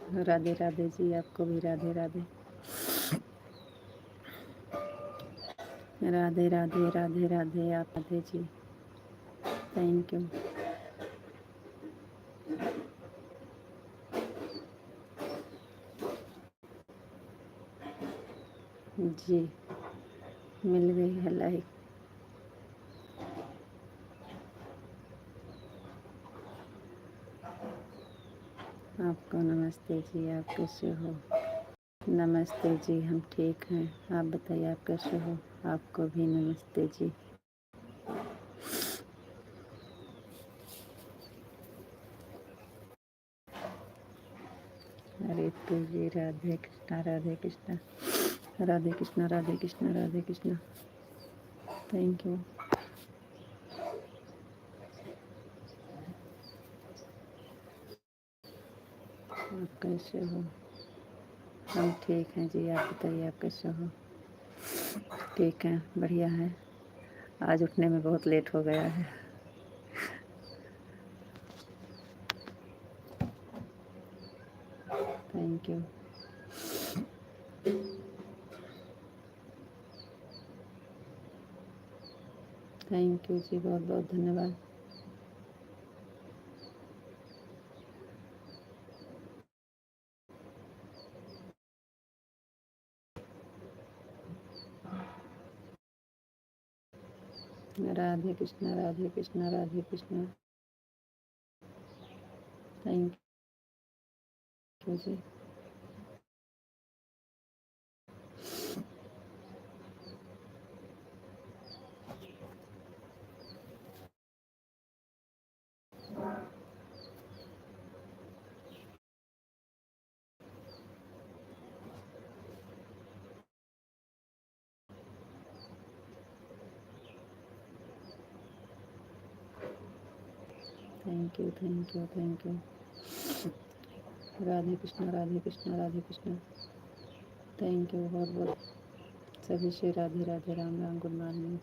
राधे राधे जी, आपको भी राधे राधे। राधे राधे राधे राधे, आप राधे जी, थैंक यू जी। मिल गई है लाइक। आपको नमस्ते जी, आप कैसे हो? नमस्ते जी, हम ठीक हैं, आप बताइए आप कैसे हो? आपको भी नमस्ते जी। हरे तो जी, राधे कृष्णा राधे कृष्णा राधे कृष्णा राधे कृष्णा राधे कृष्णा, थैंक यू। आप कैसे हो? हम ठीक हैं जी, आप बताइए आप कैसे हो? ठीक है, बढ़िया है। आज उठने में बहुत लेट हो गया है। Thank you. थैंक यू जी, बहुत बहुत धन्यवाद। Radhe Krishna Radhe Krishna Radhe Krishna, thank you ji. Thank you thank you thank you. Radhe Krishna Radhe Krishna Radhe Krishna, thank you बहुत बहुत। सभी से राधे राधे, राम राम, गुड मॉर्निंग।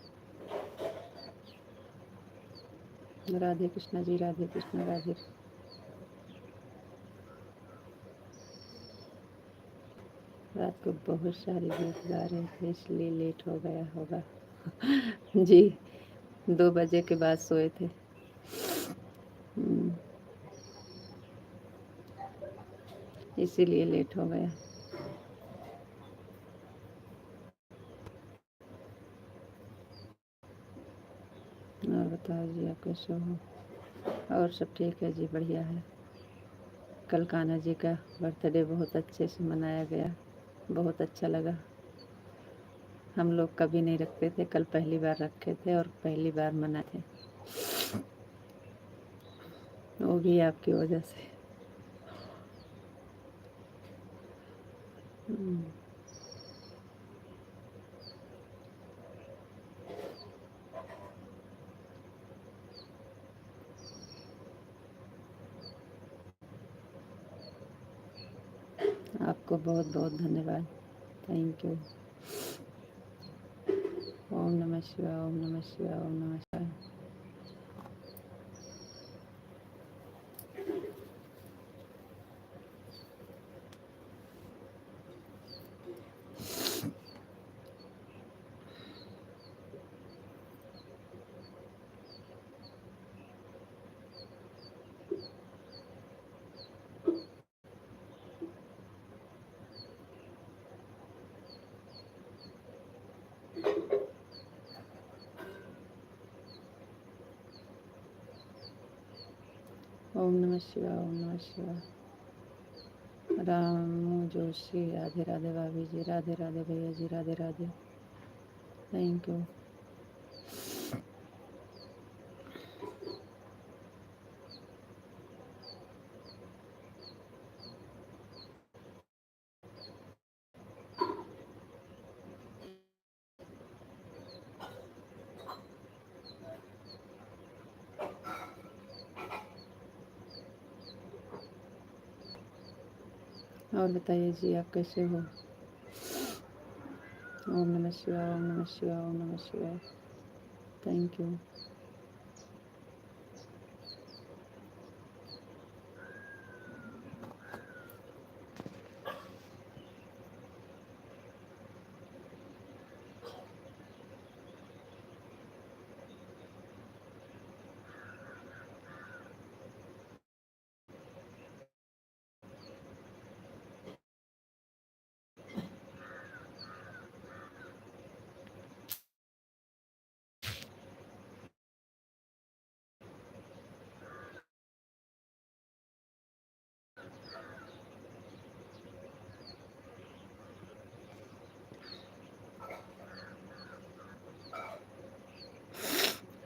राधे कृष्णा जी, राधे कृष्णा राधे। रात को बहुत सारे गीत गा रहे थे इसलिए लेट हो गया होगा। जी, 2 बजे के बाद सोए थे। इसीलिए लेट हो गया। और बताओ जी आप कैसे हो? और सब ठीक है जी, बढ़िया है। कल कान्हा जी का बर्थडे बहुत अच्छे से मनाया गया, बहुत अच्छा लगा। हम लोग कभी नहीं रखते थे, कल पहली बार रखे थे और पहली बार मनाए थे, वो भी आपकी वजह से। आपको बहुत बहुत धन्यवाद, थैंक यू। ओम नमः शिवाय, ओम नमः शिवाय, ओम नमः शिवाय। ओम नमः शिवाय, ओम नमः शिवाय। रामू जोशी, राधे राधे भाभी जी, राधे राधे भैया जी, राधे राधे, थैंक यू। और बताइए जी आप कैसे हो? ओम नमः शिवाय, ओम नमः शिवाय, ओम नमः शिवाय, थैंक यू।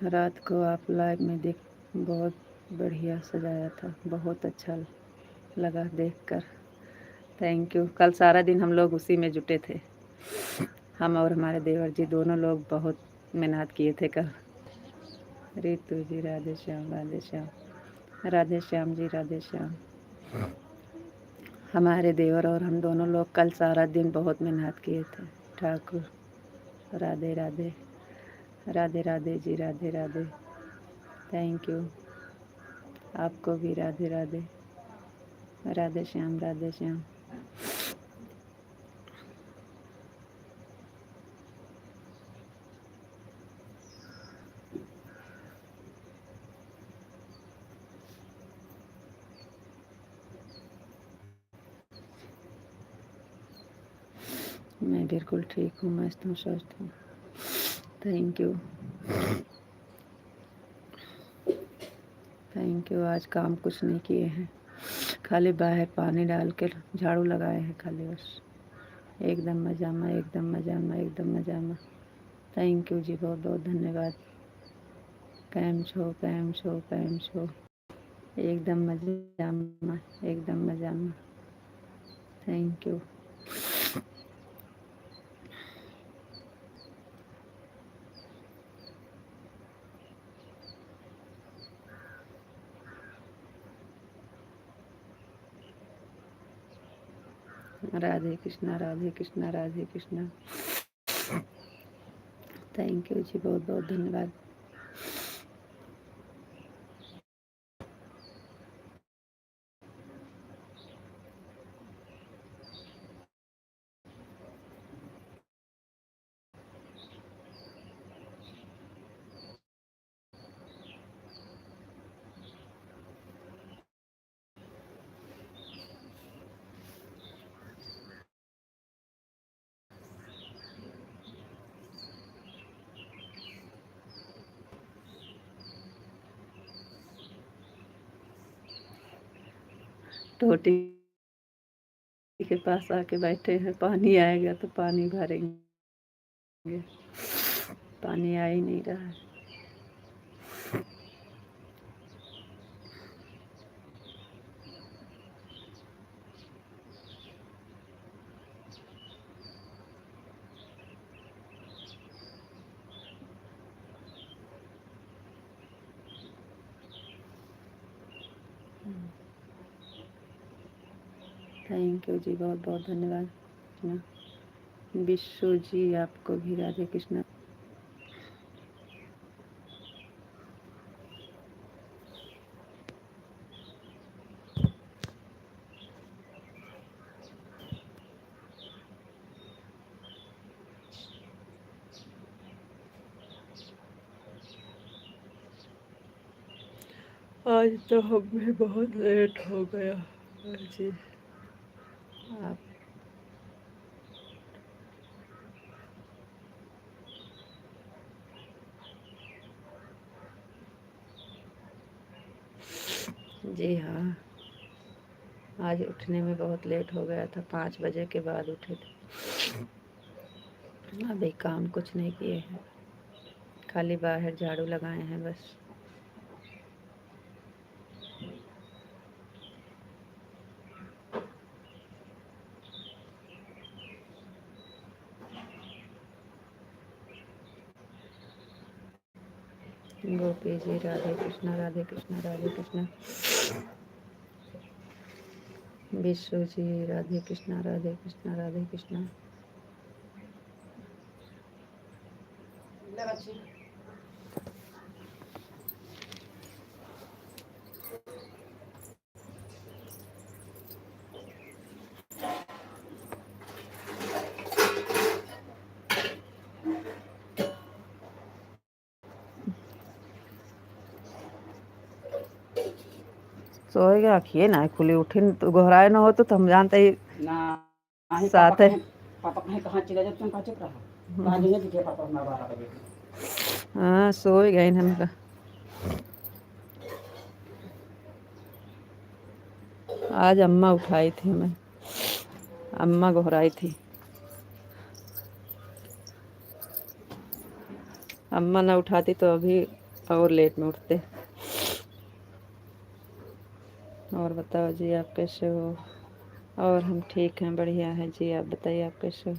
रात को आप लाइव में देख बहुत बढ़िया सजाया था, बहुत अच्छा लगा देखकर। Thank you. कल सारा दिन हम लोग उसी में जुटे थे, हम और हमारे देवर जी दोनों लोग बहुत मेहनत किए थे कल। रितु जी राधे श्याम, राधे श्याम, राधे श्याम जी, राधे श्याम। हमारे देवर और हम दोनों लोग कल सारा दिन बहुत मेहनत किए थे। ठाकुर राधे राधे, राधे राधे जी, राधे राधे। Thank you. आपको भी राधे राधे, राधे श्याम, राधे श्याम। मैं बिल्कुल ठीक हूँ, मस्त हूँ, स्वस्थ हूँ। Thank you, thank you. आज काम कुछ नहीं किए हैं, खाली बाहर पानी डाल कर झाड़ू लगाए हैं खाली, बस। एकदम मजा में, एकदम मजा में, एकदम मजा में। थैंक यू जी, बहुत बहुत धन्यवाद। कैम छो, कैम छो, कैम छो। एकदम मजा में, एकदम मजा में। Thank you. Radhe Krishna, Radhe Krishna, Radhe Krishna. Thank you जी, बहुत बहुत धन्यवाद। टोटी के पास आके बैठे हैं, पानी आएगा तो पानी भरेंगे। पानी आ ही नहीं रहा है। थैंक यू जी, बहुत बहुत धन्यवाद। विश्व जी, आपको भी राधे कृष्णा। आज तो हमें बहुत लेट हो गया जी। आप जी हाँ, आज उठने में बहुत लेट हो गया था, 5 बजे के बाद उठे थे। अभी काम कुछ नहीं किए हैं, खाली बाहर झाड़ू लगाए हैं बस। गोपी जी, राधे कृष्णा, राधे कृष्णा, राधे कृष्णा। विश्व जी, राधे कृष्णा, राधे कृष्णा, राधे कृष्णा। सोएगा, रखिए ना खुली, उठी तो घोराए ना हो तो हम जानते ही ना साथ है। पापा कहीं कहाँ चले जाते हैं, कहाँ चुप रहा कहाँ नहीं दिखे पापा हमारा 12 बजे। हाँ, सोए गए हम का। आज अम्मा उठाई थी हमें, अम्मा घोराई थी। अम्मा ना उठाती तो अभी और लेट में उठते। और बताओ जी, आप कैसे हो? और हम ठीक हैं, बढ़िया हैं जी। आप बताइए, आप कैसे हो?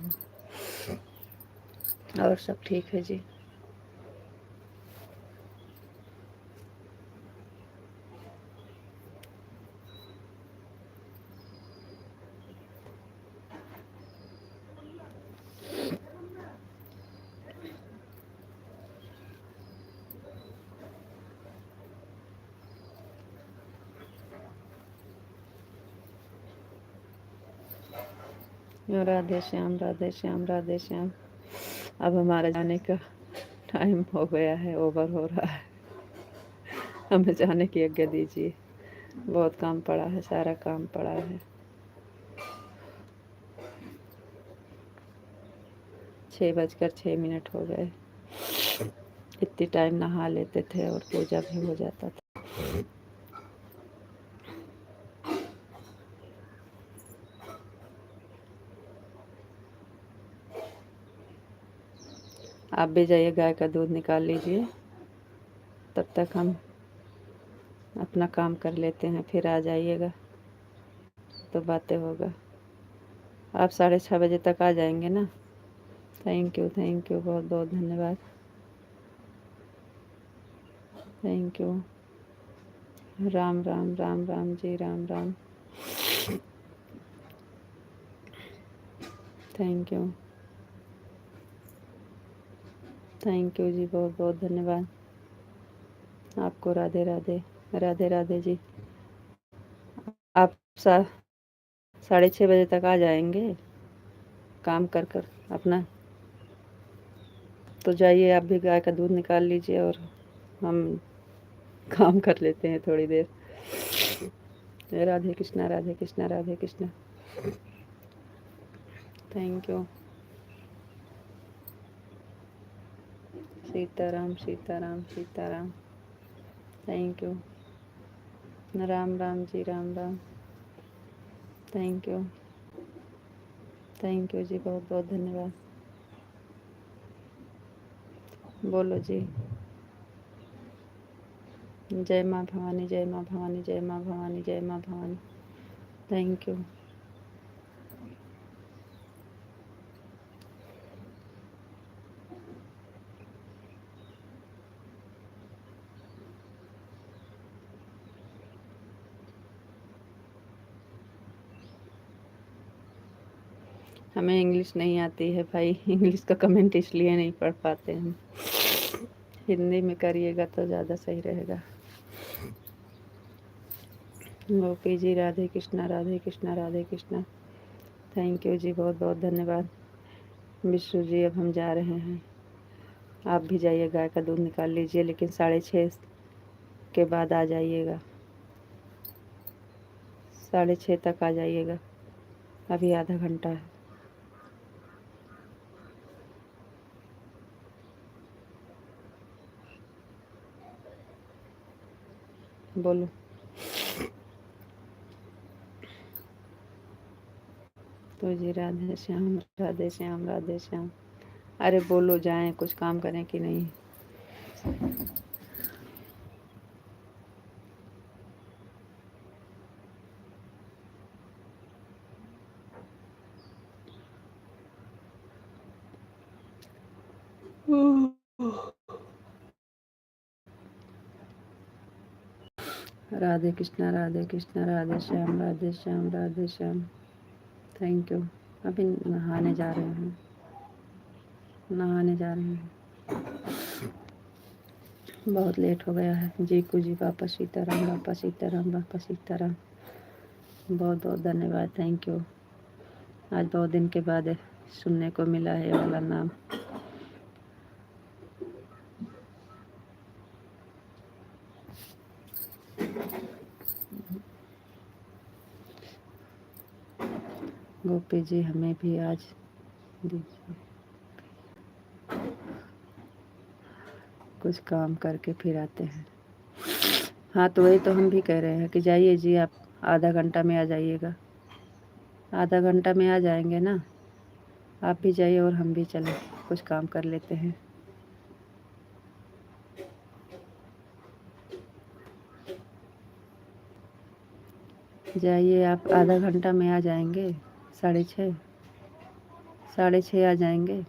और सब ठीक है जी। राधे श्याम, राधे श्याम, राधे श्याम। अब हमारा जाने का टाइम हो गया है, ओवर हो रहा है। हमें जाने की आज्ञा दीजिए। बहुत काम पड़ा है, सारा काम पड़ा है। 6:06 हो गए। इतनी टाइम नहा लेते थे और पूजा भी हो जाता था। आप भी जाइए, गाय का दूध निकाल लीजिए। तब तक हम अपना काम कर लेते हैं, फिर आ जाइएगा तो बातें होगा। आप 6:30 बजे तक आ जाएंगे ना? थैंक यू, थैंक यू, बहुत बहुत धन्यवाद। Thank you. Ram Ram, Ram Ram ji, Ram Ram. Thank you, thank you जी, बहुत बहुत धन्यवाद आपको। राधे राधे, राधे राधे जी। आप 6:30 बजे तक आ जाएंगे काम कर कर अपना? तो जाइए, आप भी गाय का दूध निकाल लीजिए और हम काम कर लेते हैं थोड़ी देर। Radhe Krishna, Radhe Krishna, Radhe Krishna. Thank you. Sitaram, Sitaram, Sitaram. Thank you. Ram Ram ji, Ram Ram. Thank you, thank you जी, बहुत बहुत धन्यवाद। बोलो जी। जय माँ भवानी, जय माँ भवानी, जय माँ भवानी, जय माँ भवानी। Thank you. हमें इंग्लिश नहीं आती है भाई, इंग्लिश का कमेंट इसलिए नहीं पढ़ पाते हम। हिंदी में करिएगा तो ज़्यादा सही रहेगा। गोपी जी, राधे कृष्णा, राधे कृष्णा, राधे कृष्णा। थैंक यू जी, बहुत बहुत धन्यवाद। विष्णु जी, अब हम जा रहे हैं। आप भी जाइए, गाय का दूध निकाल लीजिए, लेकिन 6:30 के बाद आ जाइएगा। 6:30 तक आ जाइएगा, अभी आधा घंटा है। बोलो। तो जी, राधे श्याम, राधे श्याम, राधे श्याम। अरे बोलो, जाएं, कुछ काम करें कि नहीं? राधे कृष्णा, राधे कृष्णा, राधे श्याम, राधे श्याम, राधे श्याम। Thank you. अभी नहाने जा रहे हैं, नहाने जा रहे हैं। बहुत लेट हो गया है। जीकू जी, वापस सीताराम, वापस सीताराम, वापस सीताराम। बहुत बहुत धन्यवाद, थैंक यू। आज बहुत दिन के बाद सुनने को मिला है ये वाला नाम। गोपी जी, हमें भी आज दीजिए, कुछ काम करके फिर आते हैं। हाँ, तो वही तो हम भी कह रहे हैं कि जाइए जी, आप आधा घंटा में आ जाइएगा। आधा घंटा में आ जाएंगे ना? आप भी जाइए और हम भी चलें, कुछ काम कर लेते हैं। जाइए, आप आधा घंटा में आ जाएंगे। 6:30, 6:30 आ जाएंगे।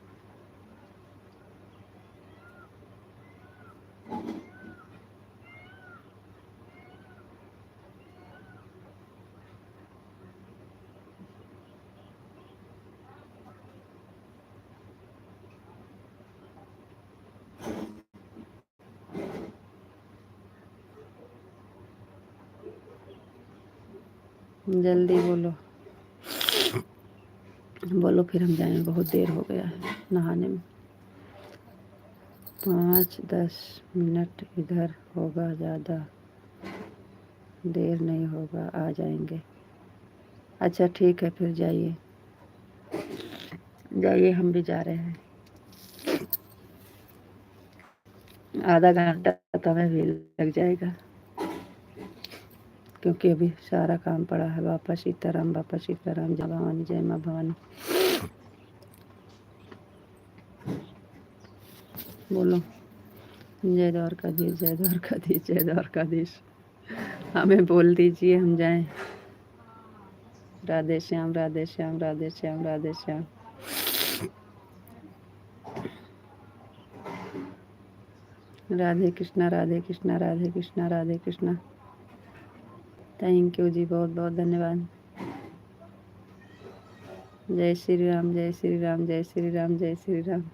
जल्दी बोलो, बोलो फिर हम जाएं, बहुत देर हो गया है नहाने में। 5-10 मिनट इधर होगा, ज़्यादा देर नहीं होगा, आ जाएंगे। अच्छा ठीक है, फिर जाइए, जाइए, हम भी जा रहे हैं। आधा घंटा तो हमें भी लग जाएगा, क्योंकि अभी सारा काम पड़ा है। बापा सीताराम, बापा सीताराम, जय भवानी, जय माँ भवानी। बोलो, जय द्वारकाधीश, जय द्वारकाधीश, जय द्वारकाधीश। हमें बोल दीजिए, हम जाएं। राधे श्याम, राधे श्याम, राधे श्याम, राधे श्याम। राधे कृष्णा, राधे कृष्णा, राधे कृष्णा, राधे कृष्णा। थैंक यू जी, बहुत बहुत धन्यवाद। जय श्री राम, जय श्री राम, जय श्री राम, जय श्री राम।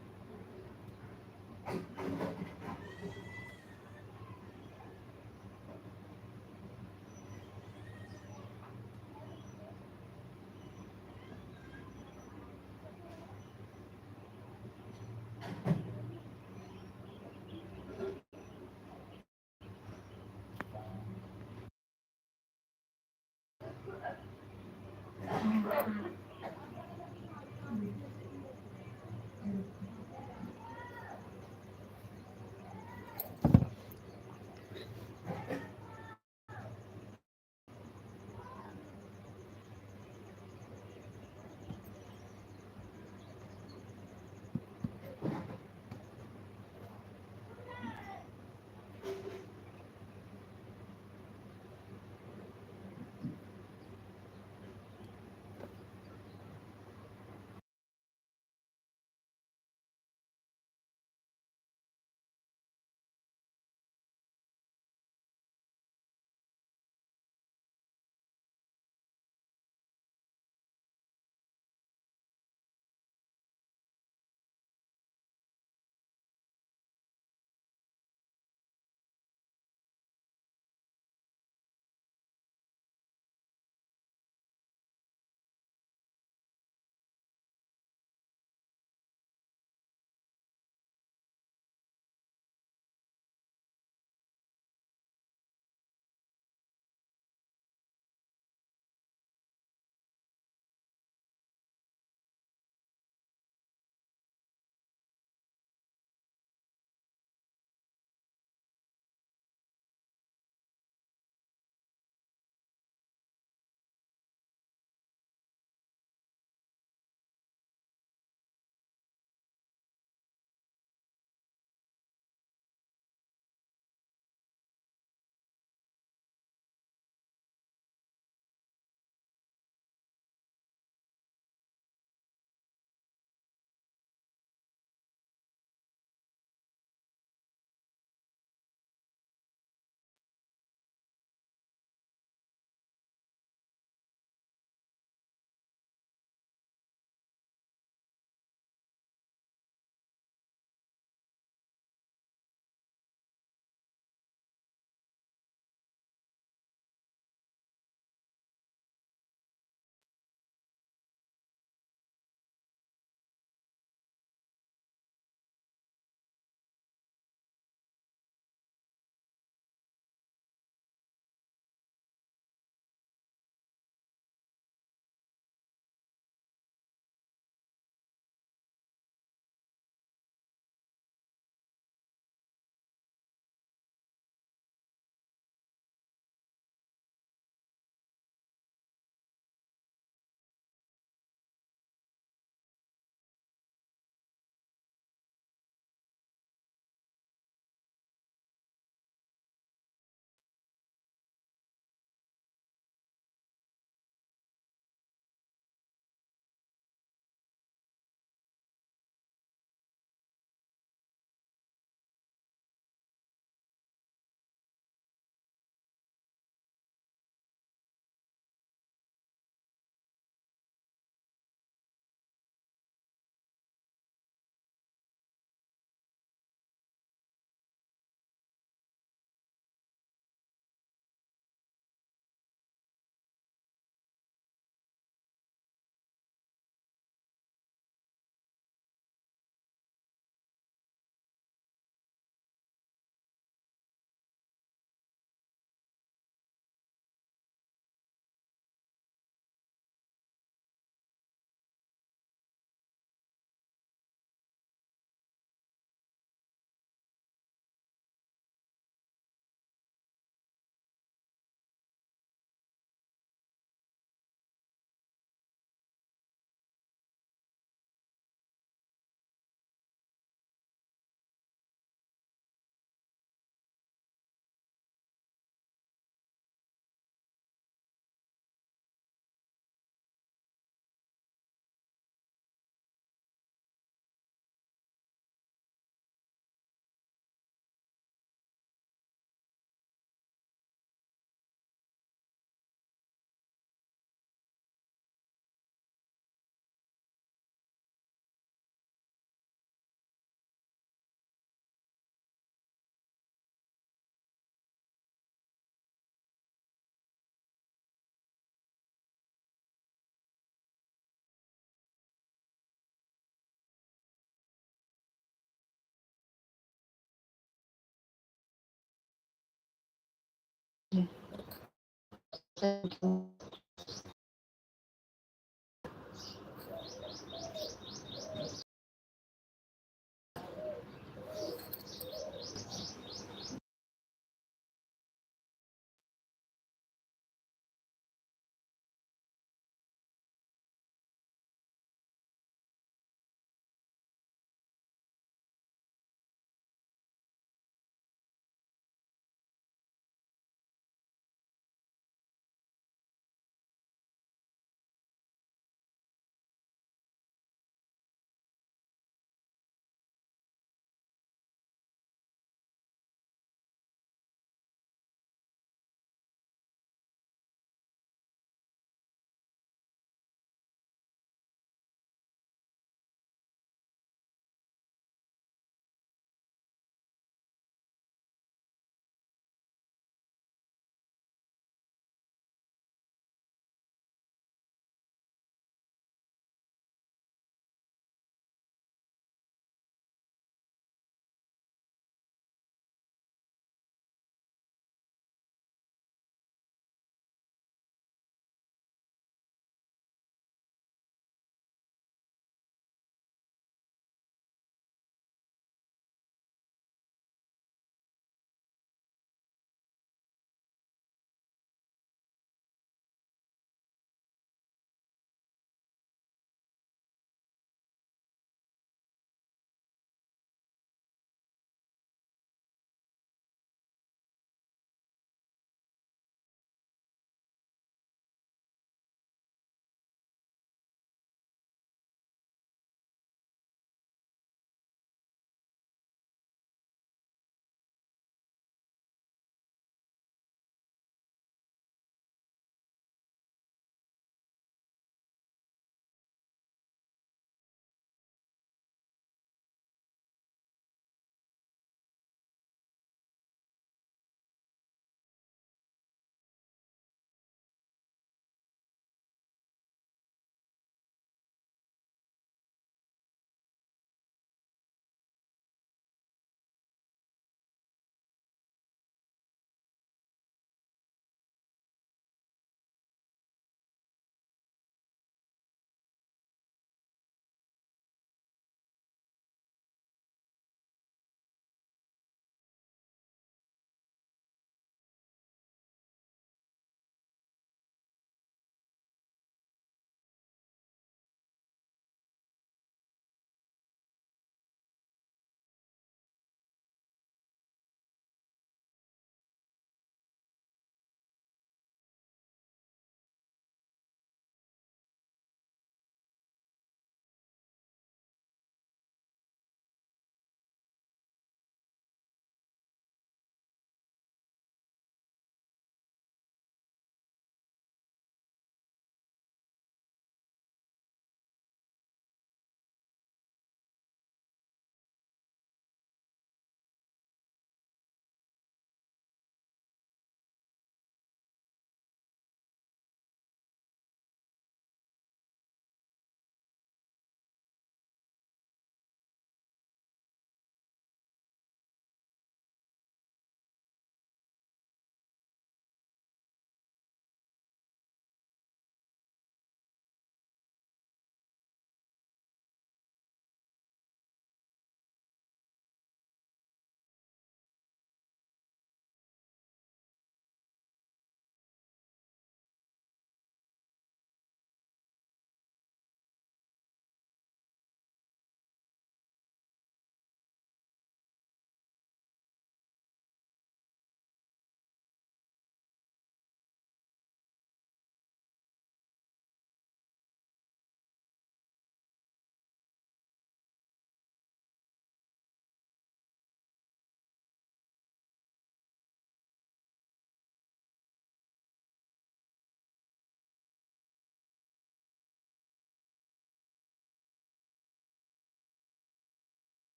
Thank you.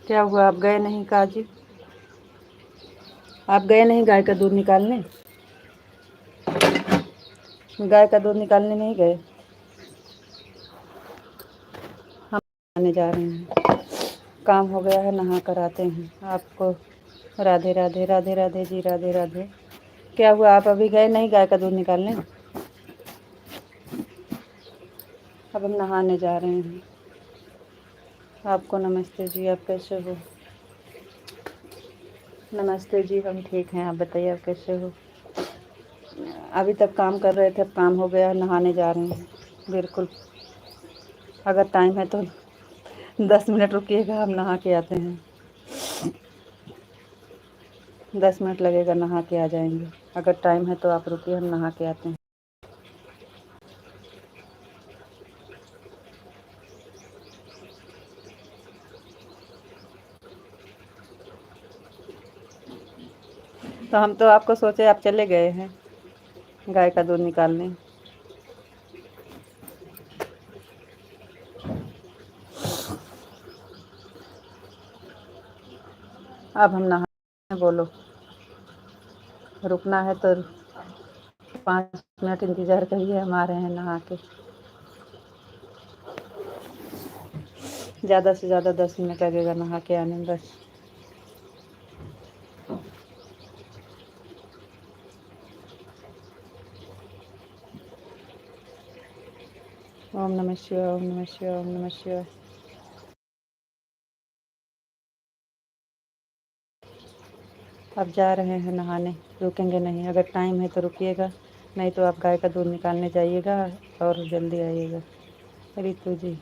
क्या हुआ, आप गए नहीं काजी? आप गए नहीं गाय का दूध निकालने? गाय का दूध निकालने नहीं गए? हम आने जा रहे हैं, काम हो गया है, नहा कर आते हैं। आपको राधे राधे, राधे राधे जी, राधे राधे। क्या हुआ, आप अभी गए नहीं गाय का दूध निकालने? अब हम नहाने जा रहे हैं। आपको नमस्ते जी, आप कैसे हो? नमस्ते जी, हम ठीक हैं, आप बताइए आप कैसे हो? अभी तक काम कर रहे थे, अब काम हो गया, नहाने जा रहे हैं। बिल्कुल, अगर टाइम है तो 10 मिनट रुकिएगा, हम नहा के आते हैं। 10 मिनट लगेगा, नहा के आ जाएंगे। अगर टाइम है तो आप रुकिए, हम नहा के आते हैं। तो हम तो आपको सोचे आप चले गए हैं गाय का दूध निकालने। अब हम नहा, बोलो रुकना है तो 5 मिनट इंतज़ार करिए, हम आ रहे हैं नहा के। ज़्यादा से ज़्यादा 10 मिनट लगेगा नहा के आने में बस। ओम नमः शिवाय, ओम नमः शिवाय, ओम नमः शिवाय। अब जा रहे हैं नहाने, रुकेंगे नहीं। अगर टाइम है तो रुकिएगा, नहीं तो आप गाय का दूध निकालने जाइएगा और जल्दी आइएगा। रितु जी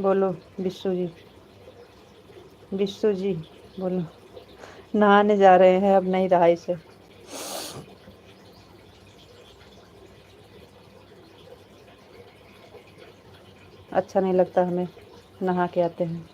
बोलो, विशु जी, विशु जी बोलो। नहाने जा रहे हैं, अब नहीं रहा इसे। अच्छा नहीं लगता हमें, नहा के आते हैं।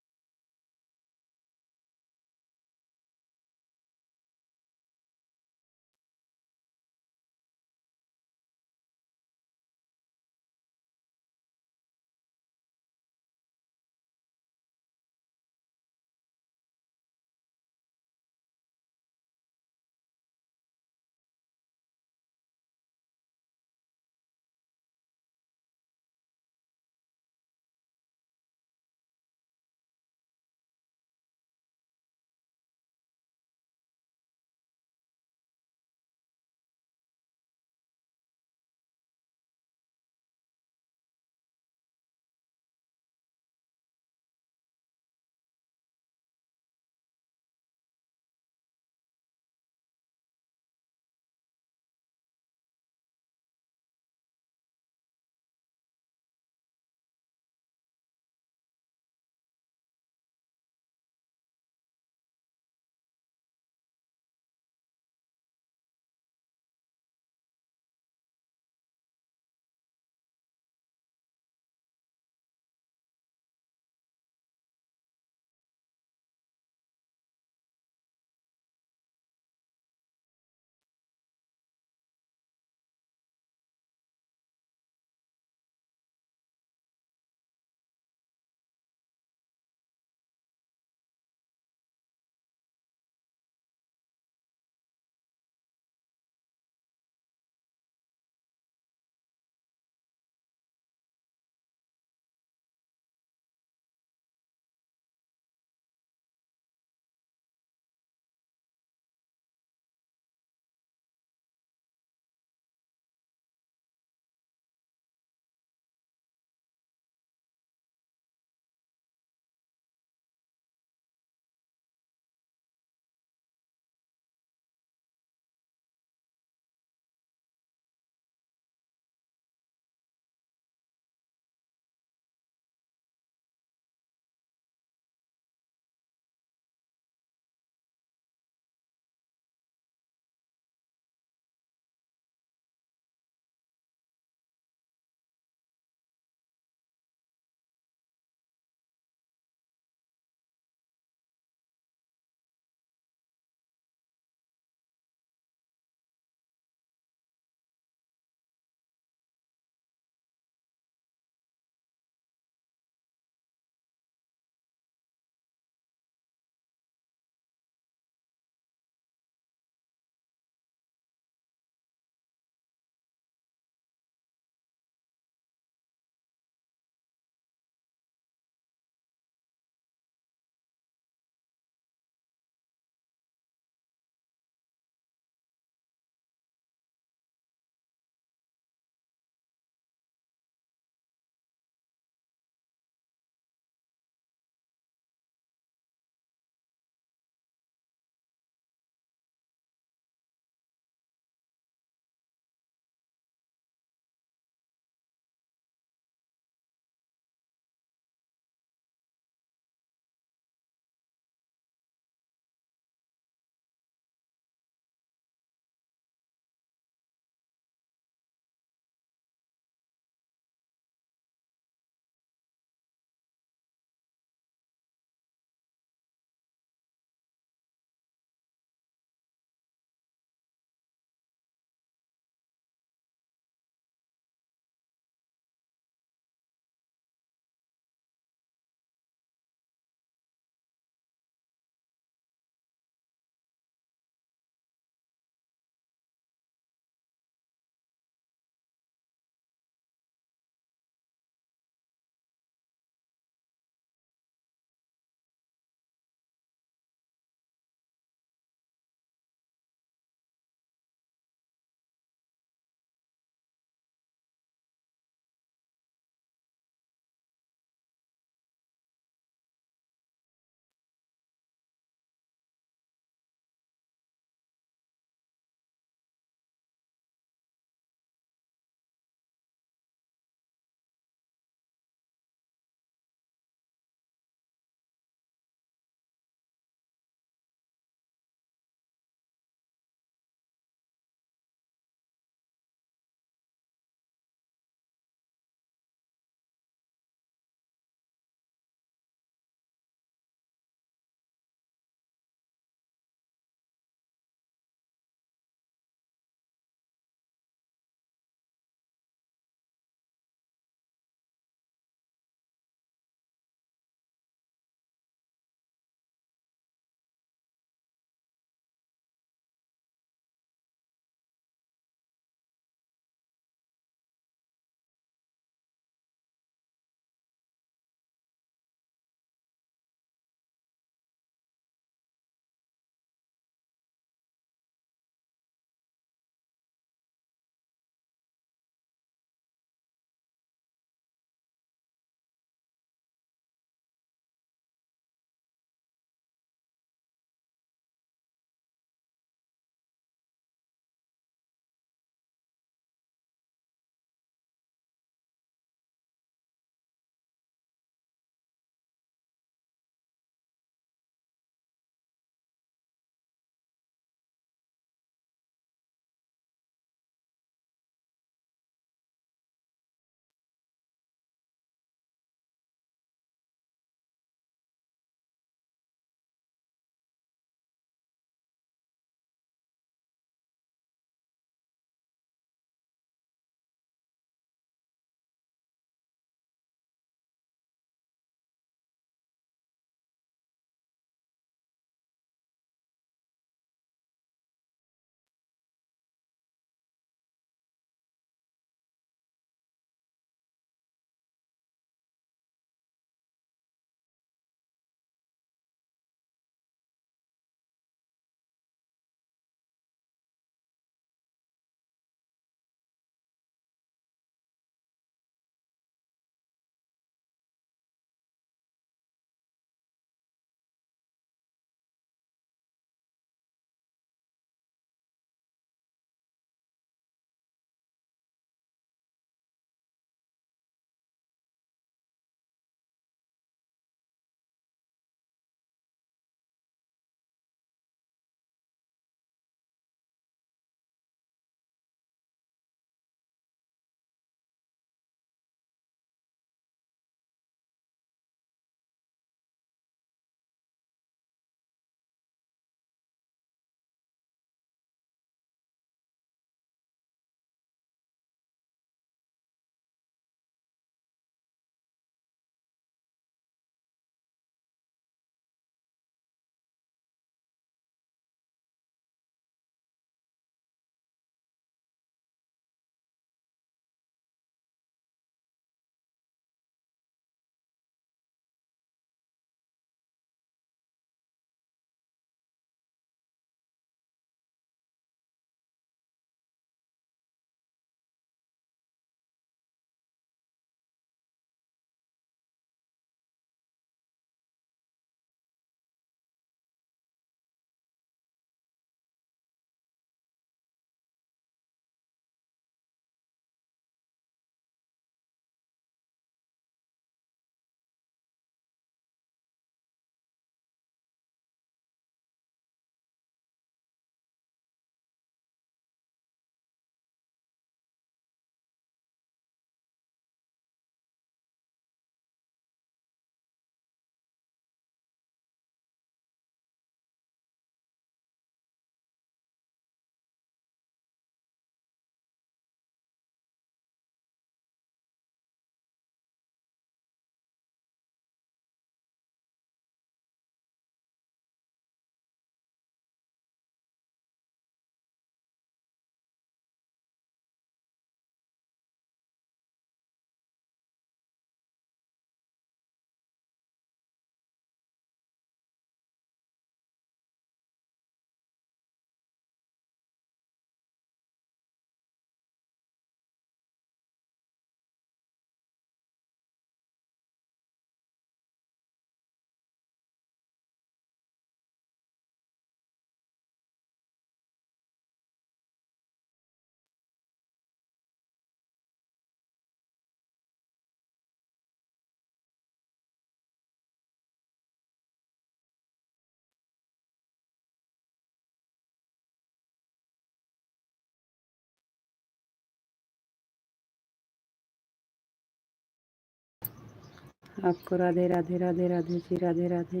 आपको राधे राधे राधे राधे जी, राधे राधे।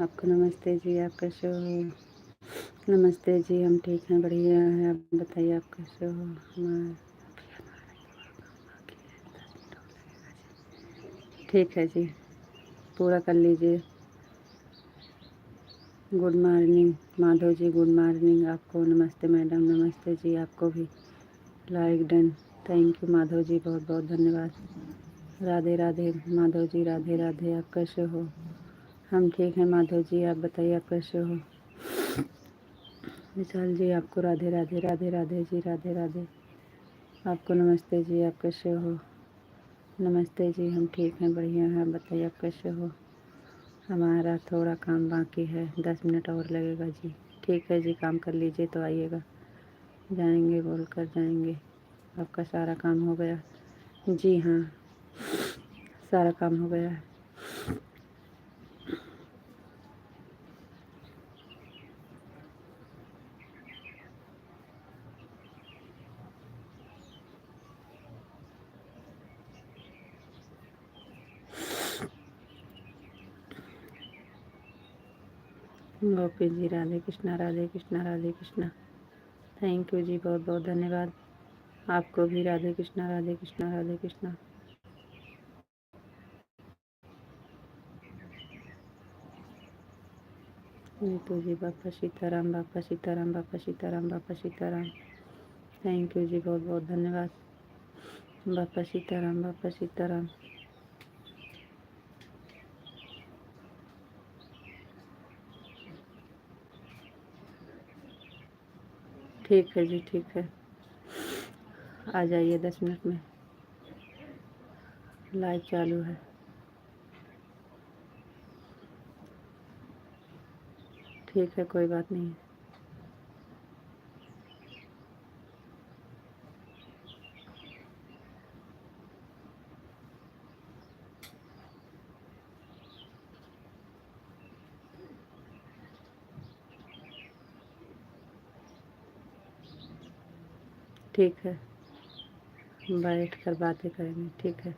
आपको नमस्ते जी, आप कैसे हो? नमस्ते जी, हम ठीक हैं, बढ़िया हैं। आप बताइए आप कैसे हो? हमारे ठीक है जी, पूरा कर लीजिए। Good morning Madhav ji, good morning आपको। नमस्ते मैडम, नमस्ते जी आपको भी। Like done, thank you Madhav ji, बहुत बहुत धन्यवाद। राधे राधे माधव जी, राधे राधे। आप कैसे हो? हम ठीक हैं माधव जी, आप बताइए आप कैसे हो? विशाल जी, आपको राधे राधे राधे राधे जी, राधे राधे। आपको नमस्ते जी, आप कैसे हो? नमस्ते जी, हम ठीक हैं, बढ़िया हैं। आप बताइए आप कैसे हो? हमारा थोड़ा काम बाकी है, 10 मिनट और लगेगा जी। ठीक है जी, काम कर लीजिए तो आइएगा। जाएंगे बोल कर जाएंगे। आपका सारा काम हो गया? जी हाँ, सारा काम हो गया है। गोपी जी, राधे कृष्णा, राधे कृष्णा, राधे कृष्णा। थैंक यू जी, बहुत बहुत धन्यवाद। आपको भी राधे कृष्णा, राधे कृष्णा, राधे कृष्णा। नीतू जी, बापा सीताराम, बापा सीताराम, बापा सीताराम, बापा सीताराम। थैंक यू जी, बहुत बहुत धन्यवाद। बापा सीताराम, बापा सीताराम। ठीक है जी, ठीक है, आ जाइए 10 मिनट में। लाइव चालू है। ठीक है, कोई बात नहीं। ठीक है, बैठ कर बातें करेंगे, ठीक है।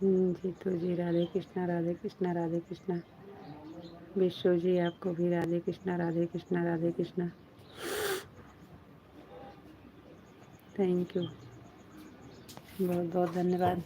जीतू जी, राधे कृष्णा, राधे कृष्णा, राधे कृष्णा। विश्व जी, आपको भी राधे कृष्णा, राधे कृष्णा, राधे कृष्णा। थैंक यू, बहुत बहुत धन्यवाद।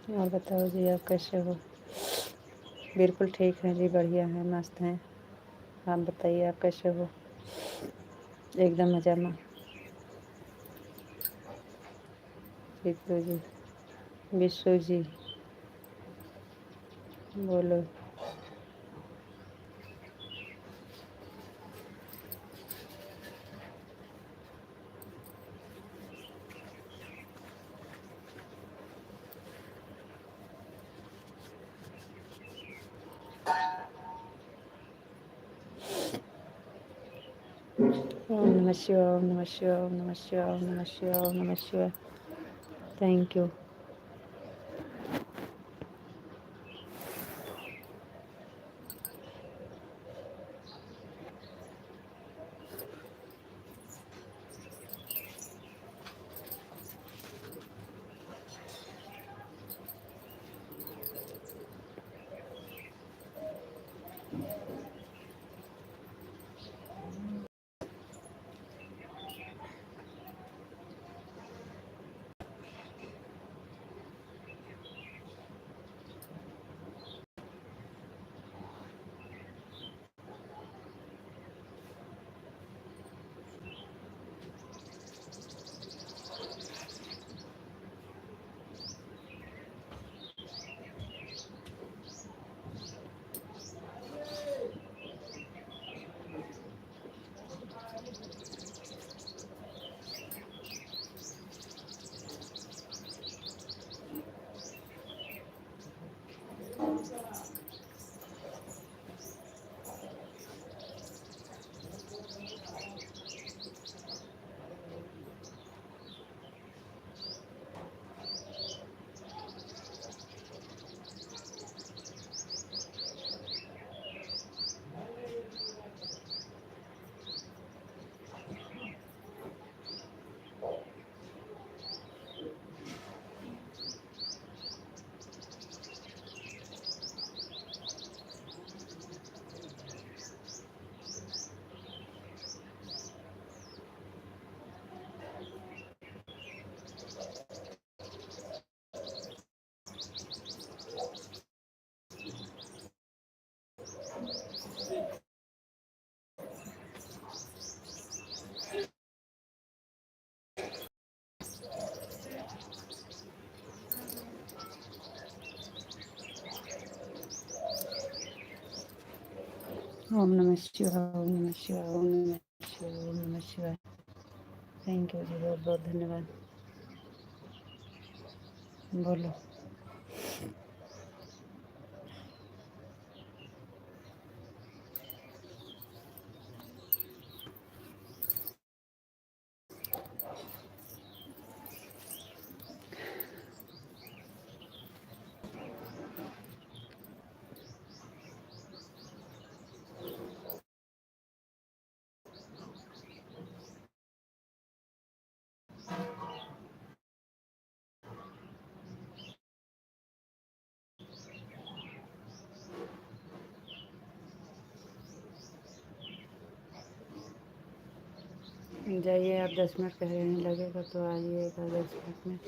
और बताओ जी, आप कैसे हो? बिल्कुल ठीक है जी, बढ़िया है, मस्त हैं। आप बताइए आप कैसे हो? एकदम मजा में। जीतू जी, विश्व जी, बोलो। ओम नमः शिवाय, ओम नमः शिवाय, ओम नमः शिवाय, ओम नमः शिवाय, ओम नमः शिवाय। Thank you. ओम नमः शिवाय, ओम नमः शिवाय, ओम नमः शिवाय, ओम नमः शिवाय। थैंक यू जी, बहुत बहुत धन्यवाद। बोलो। जाइए, आप 10 मिनट कह रहे हैं लगेगा तो आइएगा 10 मिनट में।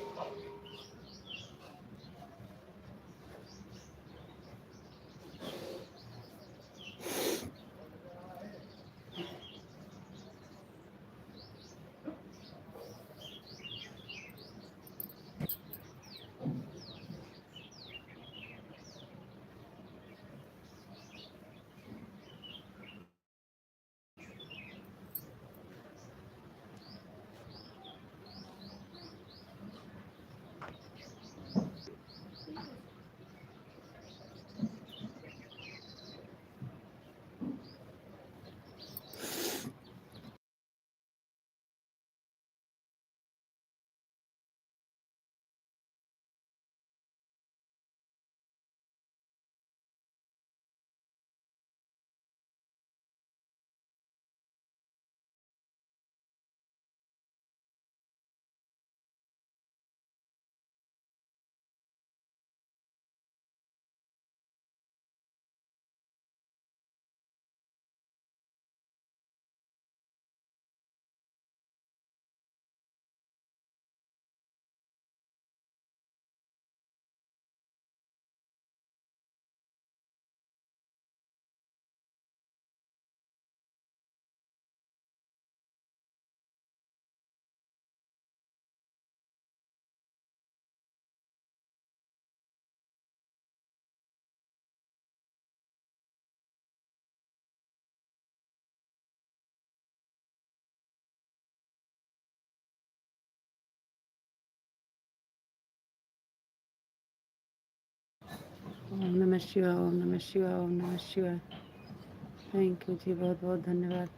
ओम नमः शिवाय, ओम नमः शिवाय, ओम नमः शिवाय। थैंक यू जी, बहुत बहुत धन्यवाद।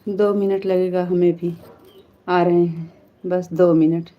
2 मिनट लगेगा हमें भी, आ रहे हैं बस 2 मिनट।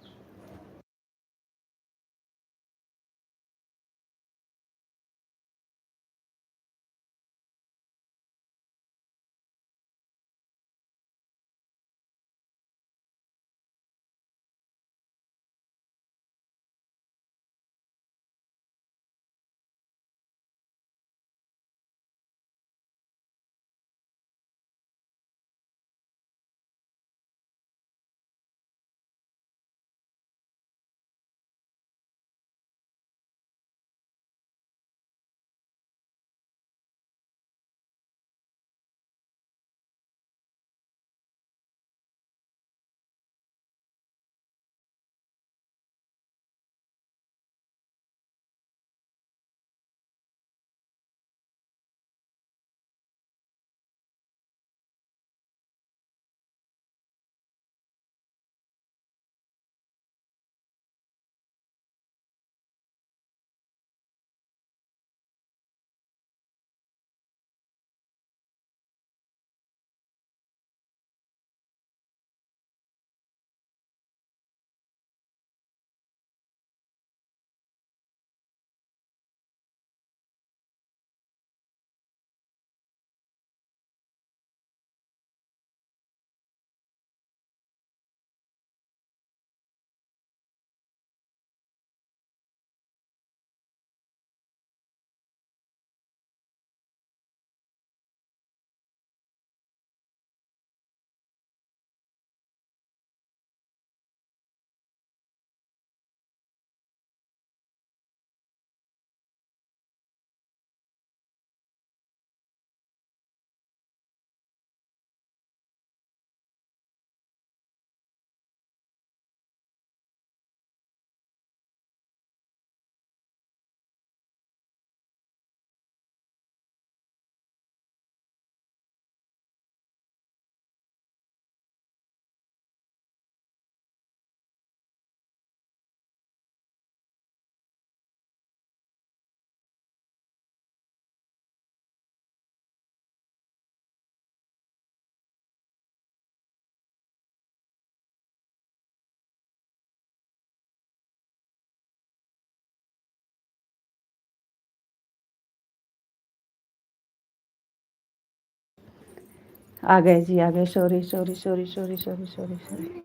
आ गए जी, आ गए। Sorry sorry sorry sorry sorry sorry sorry.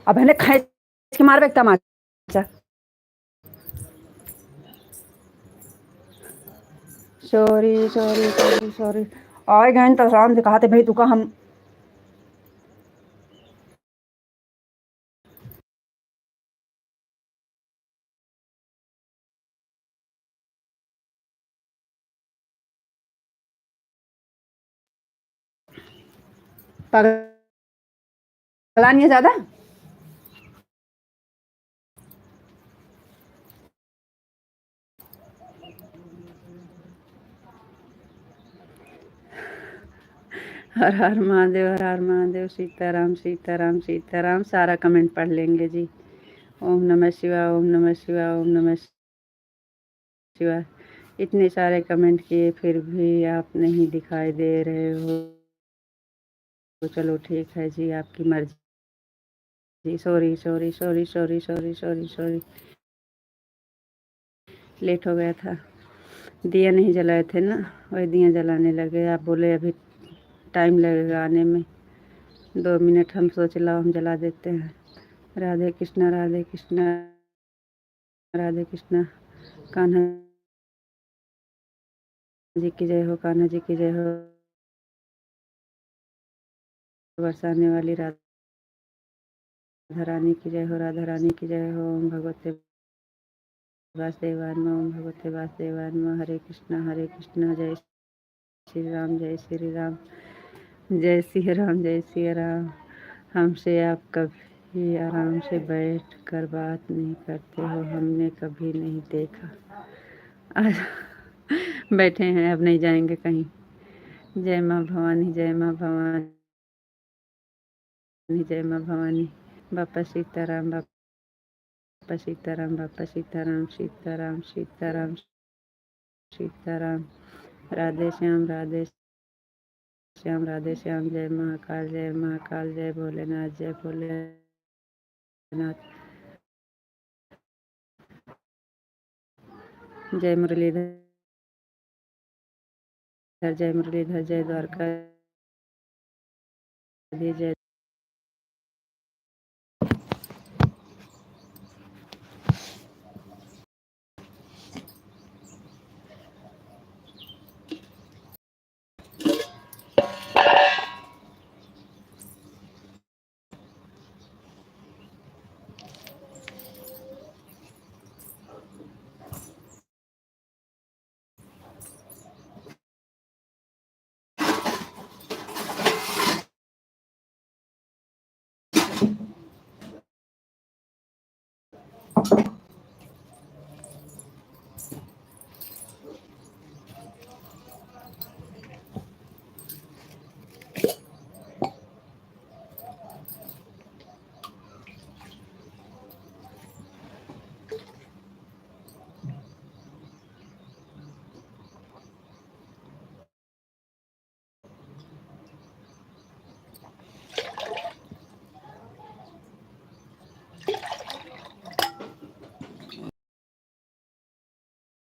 अब है खींच के मारबे तमाचा। Sorry sorry sorry sorry. आए गए तो आराम से कहते भाई तुका हम पगला नहीं है ज्यादा। हर हर महादेव, हर हर महादेव, सीताराम सीताराम सीताराम। सारा कमेंट पढ़ लेंगे जी। ओम नमः शिवाय, ओम नमः शिवाय, ओम नमः शिवाय। इतने सारे कमेंट किए फिर भी आप नहीं दिखाई दे रहे हो। तो चलो ठीक है जी, आपकी मर्जी। Sorry sorry sorry sorry sorry sorry sorry. Late हो गया था, दिया नहीं जलाए थे ना, वही दिया जलाने लगे। आप बोले अभी टाइम लगेगा आने में, 2 मिनट। हम सोच ला हम जला देते हैं। राधे कृष्णा, राधे कृष्णा, राधे कृष्णा। कान्हा जी की जय हो, कान्हा जी की जय हो। बरसाने वाली राधा रानी की जय हो, राधा रानी की जय हो। ओम भगवते वासुदेवाय नमः, ओम भगवते वासुदेवाय नमः। हरे कृष्णा जय श्री राम, जय श्री राम, जय श्री राम, जय श्री राम। हमसे आप कभी आराम से बैठ कर बात नहीं करते हो, हमने कभी नहीं देखा। आज बैठे हैं, अब नहीं जाएंगे कहीं। जय माँ भवानी, जय माँ भवानी, जय माँ भवानी। बापा सीताराम, बापा सीताराम, बापा सीताराम, सीताराम सीताराम सीताराम। राधे श्याम, राधे श्याम, राधे श्याम, जय महाकाल, जय महाकाल, जय भोलेनाथ, जय भोलेनाथ, जय मुरलीधर, जय मुरलीधर, जय द्वारका, जय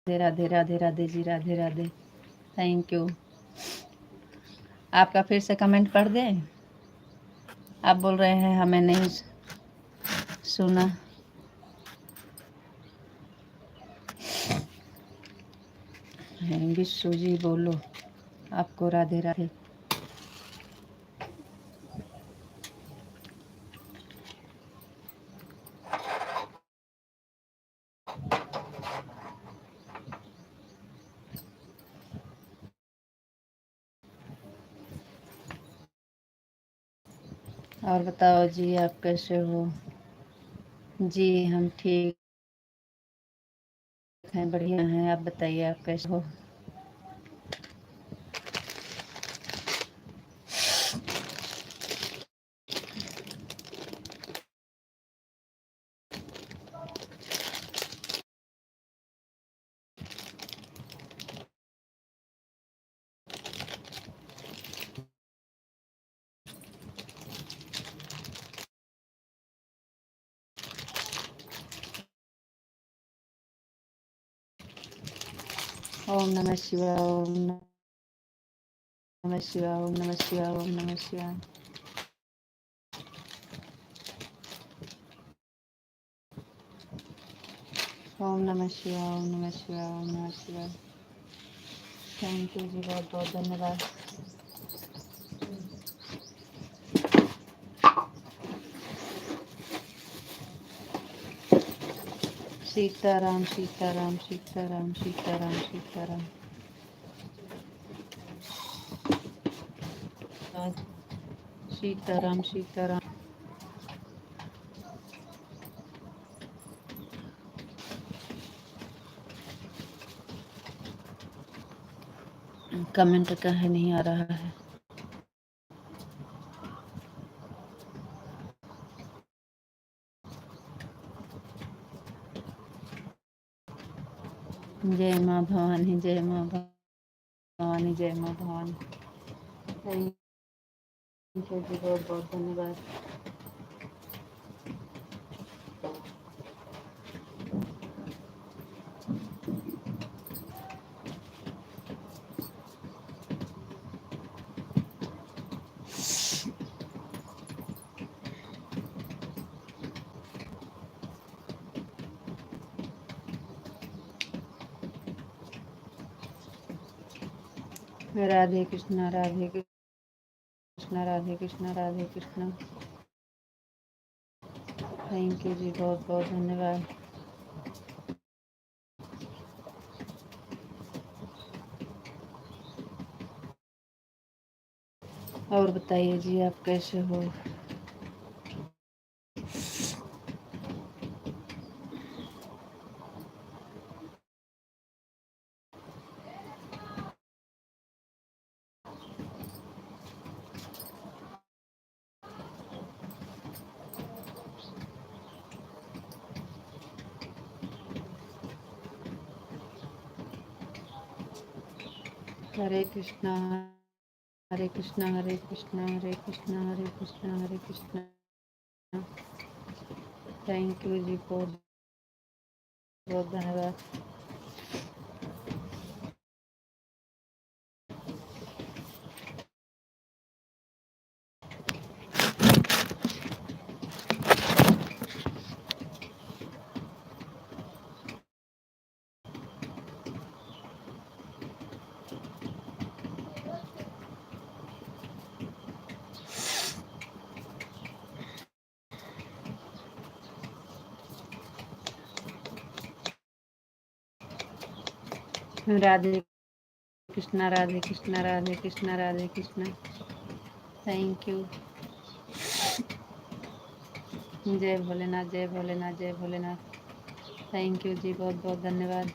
राधे राधे राधे जी, राधे राधे। Thank you. आपका फिर से कमेंट पढ़ दें। आप बोल रहे हैं हमें नहीं सुना। विश्व जी बोलो, आपको राधे राधे। और बताओ जी, आप कैसे हो? जी हम ठीक हैं, बढ़िया हैं। आप बताइए, आप कैसे हो? ओम नमः शिवाय, ओम नमः शिवाय, ओम नमः शिवाय, ओम नमः शिवाय। ओम नमः शिवाय, ओम नमः शिवाय, ओम नमः शिवाय। थैंक यू जी, बहुत बहुत धन्यवाद। सीताराम सीताराम सीताराम सीताराम सीताराम। सीताराम सीताराम। कमेंट कहीं नहीं आ रहा है। जय माँ भवानी, जय माँ भवानी, जय माँ भवानी। थैंक यू जी, बहुत बहुत धन्यवाद। राधे कृष्णा, राधे कृष्णा, राधे कृष्णा, राधे कृष्णा। थैंक यू जी, बहुत बहुत धन्यवाद। और बताइए जी, आप कैसे हो? हरे कृष्णा, हरे कृष्णा हरे कृष्णा हरे कृष्णा हरे कृष्णा हरे कृष्णा। थैंक यू जी, बहुत बहुत धन्यवाद। राधे कृष्णा राधे कृष्णा राधे कृष्णा राधे कृष्णा। Thank you. जय भोलेनाथ जय भोलेनाथ जय भोलेनाथ। थैंक यू जी, बहुत बहुत धन्यवाद।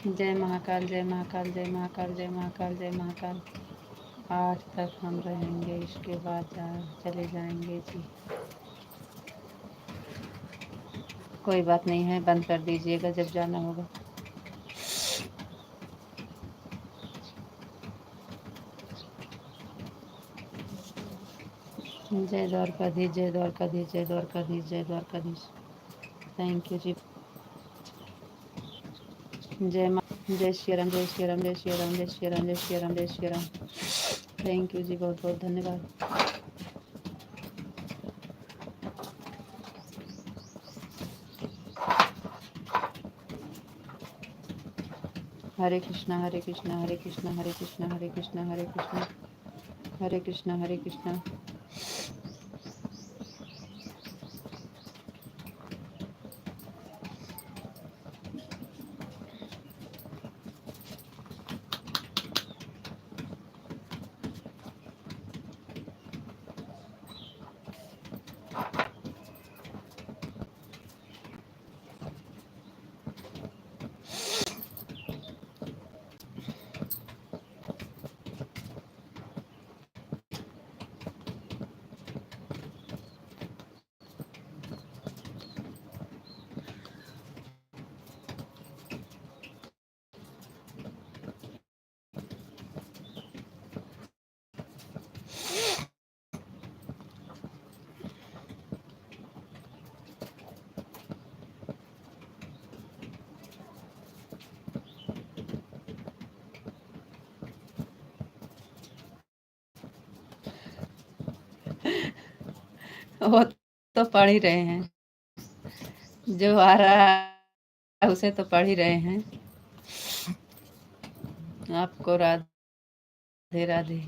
जय महाकाल जय महाकाल जय महाकाल जय महाकाल जय महाकाल। 8 तक हम रहेंगे, इसके बाद चले जाएंगे जी। कोई बात नहीं है, बंद कर दीजिएगा जब जाना होगा। जय द्वारकाधीश जय द्वारकाधीश जय द्वारकाधीश जय द्वारकाधीश। थैंक यू जी। जय माँ, जय श्री राम जय श्री राम जय श्री राम जय श्री राम जय श्री राम जय श्री राम। थैंक यू जी, बहुत बहुत धन्यवाद। हरे कृष्णा हरे कृष्णा हरे कृष्णा हरे कृष्णा हरे कृष्णा हरे कृष्णा हरे कृष्णा हरे कृष्णा। वो तो पढ़ ही रहे हैं, जो आ रहा है उसे तो पढ़ ही रहे हैं। आपको राधे राधे।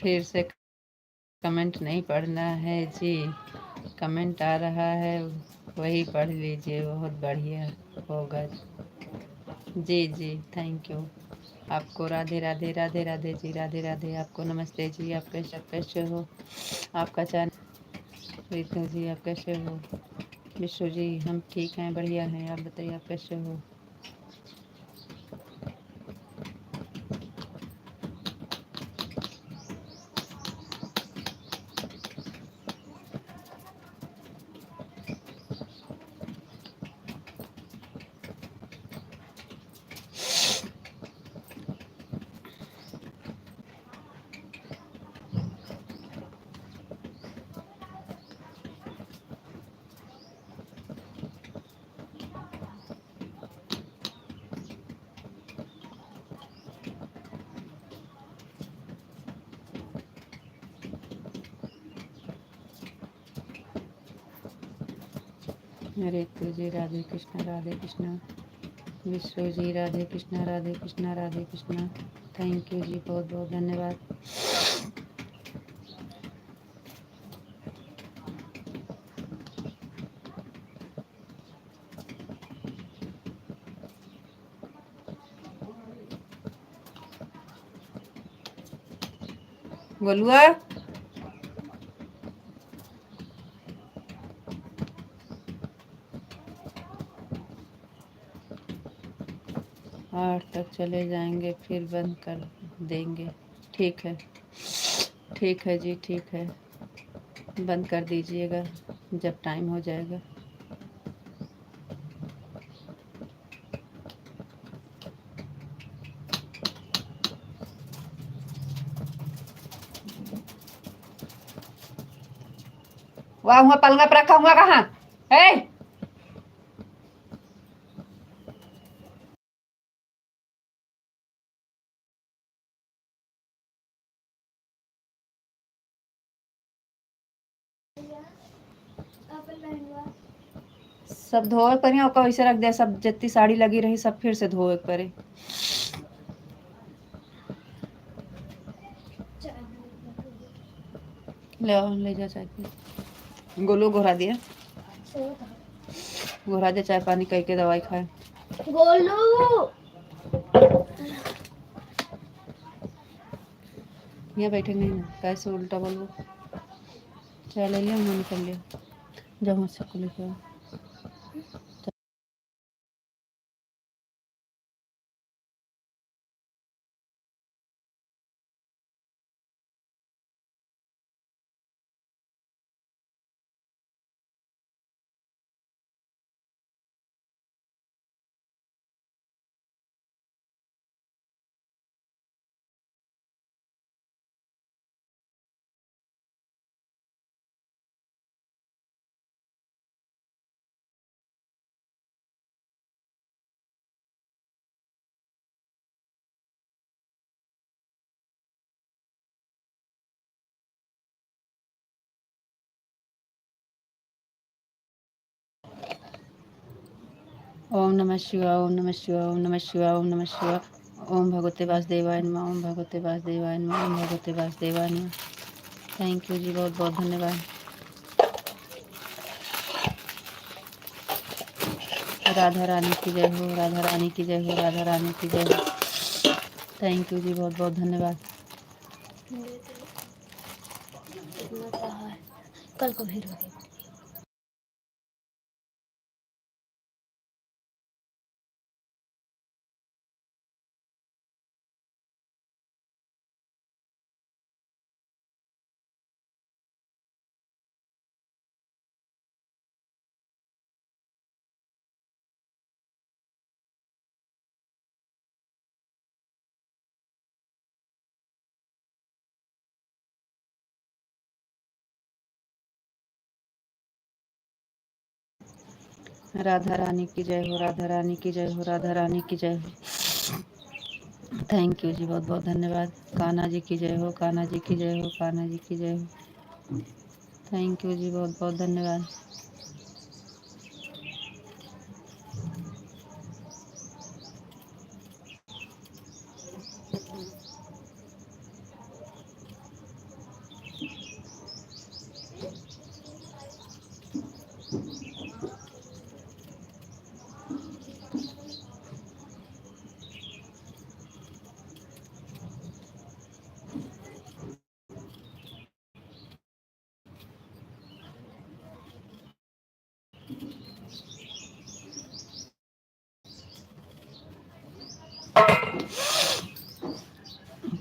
फिर से कमेंट नहीं पढ़ना है जी, कमेंट आ रहा है वही पढ़ लीजिए, बहुत बढ़िया होगा जी जी। Thank you. आपको राधे राधे राधे राधे जी, राधे राधे। आपको नमस्ते जी, आप कैसे हो? आपका चैनल रितु जी, आप कैसे हो? विश्व जी, हम ठीक हैं, बढ़िया हैं। आप बताइए, आप कैसे हो? रितु जी, राधे कृष्णा राधे कृष्णा। विश्व जी, राधे कृष्णा राधे कृष्णा राधे कृष्णा। थैंक यू जी, बहुत बहुत धन्यवाद। गोलुआ, 8 तक चले जाएंगे, फिर बंद कर देंगे। ठीक है, ठीक है जी, ठीक है। बंद कर दीजिएगा जब टाइम हो जाएगा। वहाँ वहाँ पलंगा पर रखा हुआ कहाँ है? सब धोए पर और कैसे रख दे, सब जितनी साड़ी लगी रही सब फिर से धोए परे। ले आओ, ले जा चाय पी। गोलू घोरा दिया, घोरा दे चाय पानी कह के दवाई खाए। गोलू यहाँ बैठे नहीं ना, कैसे उल्टा बोलो। चाय ले लिया, मुँह निकल लिया, जब मुझसे को लेके आओ। ओम नमः शिवाय, ओम नमः शिवाय, ओम नमः शिवाय, ओम नमः शिवाय। ओम भगवते वासुदेवाय नमः, ओम भगवते वासुदेवाय नमः, ओम भगवते वासुदेवाय नमः। थैंक यू जी, बहुत बहुत धन्यवाद। राधा रानी की जय हो, राधा रानी की जय हो, राधा रानी की जय हो। थैंक यू जी, बहुत बहुत धन्यवाद। कल को फिर होगी। राधा रानी की जय हो, राधा रानी की जय हो, राधा रानी की जय हो। थैंक यू जी, बहुत बहुत धन्यवाद। कान्हा जी की जय हो, कान्हा जी की जय हो, कान्हा जी की जय हो। थैंक यू जी, बहुत बहुत धन्यवाद।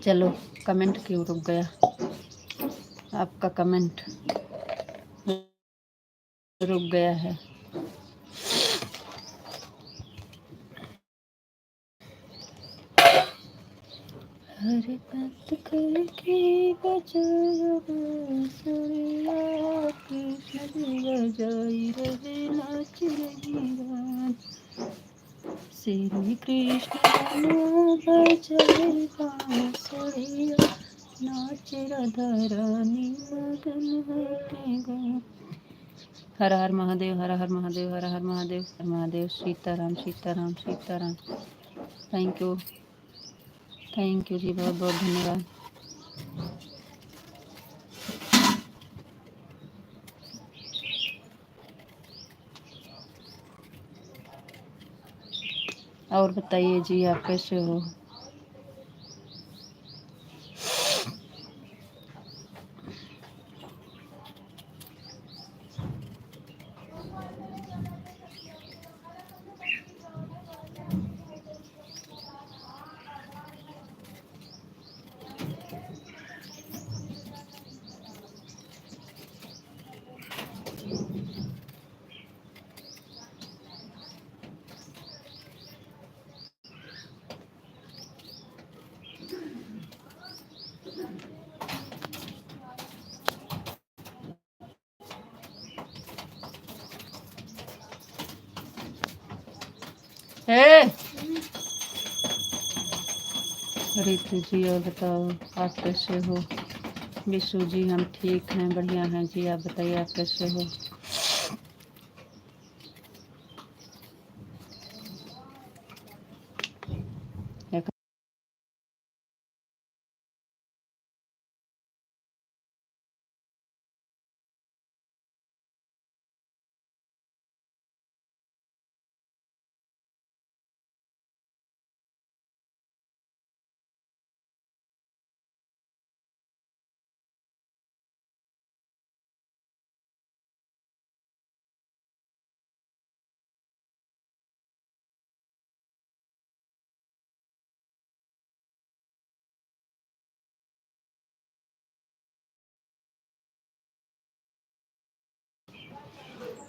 चलो, कमेंट क्यों रुक गया? आपका कमेंट रुक गया है। हरे बात करके बजाया बांसुरिया, कृष्ण जी बजाई रहे नाच रही रात। श्री कृष्ण बजाए बांसुरिया, नाच राधा रानी मगन होके गा। हर हर महादेव, हर हर महादेव, हर हर महादेव, हर महादेव। सीताराम सीताराम सीताराम। थैंक यू जी, बहुत बहुत धन्यवाद। और बताइए जी, आप कैसे हो? ए रितु जी और बताओ आप कैसे हो? विशु जी हम ठीक हैं, बढ़िया हैं जी। आप बताइए आप कैसे हो?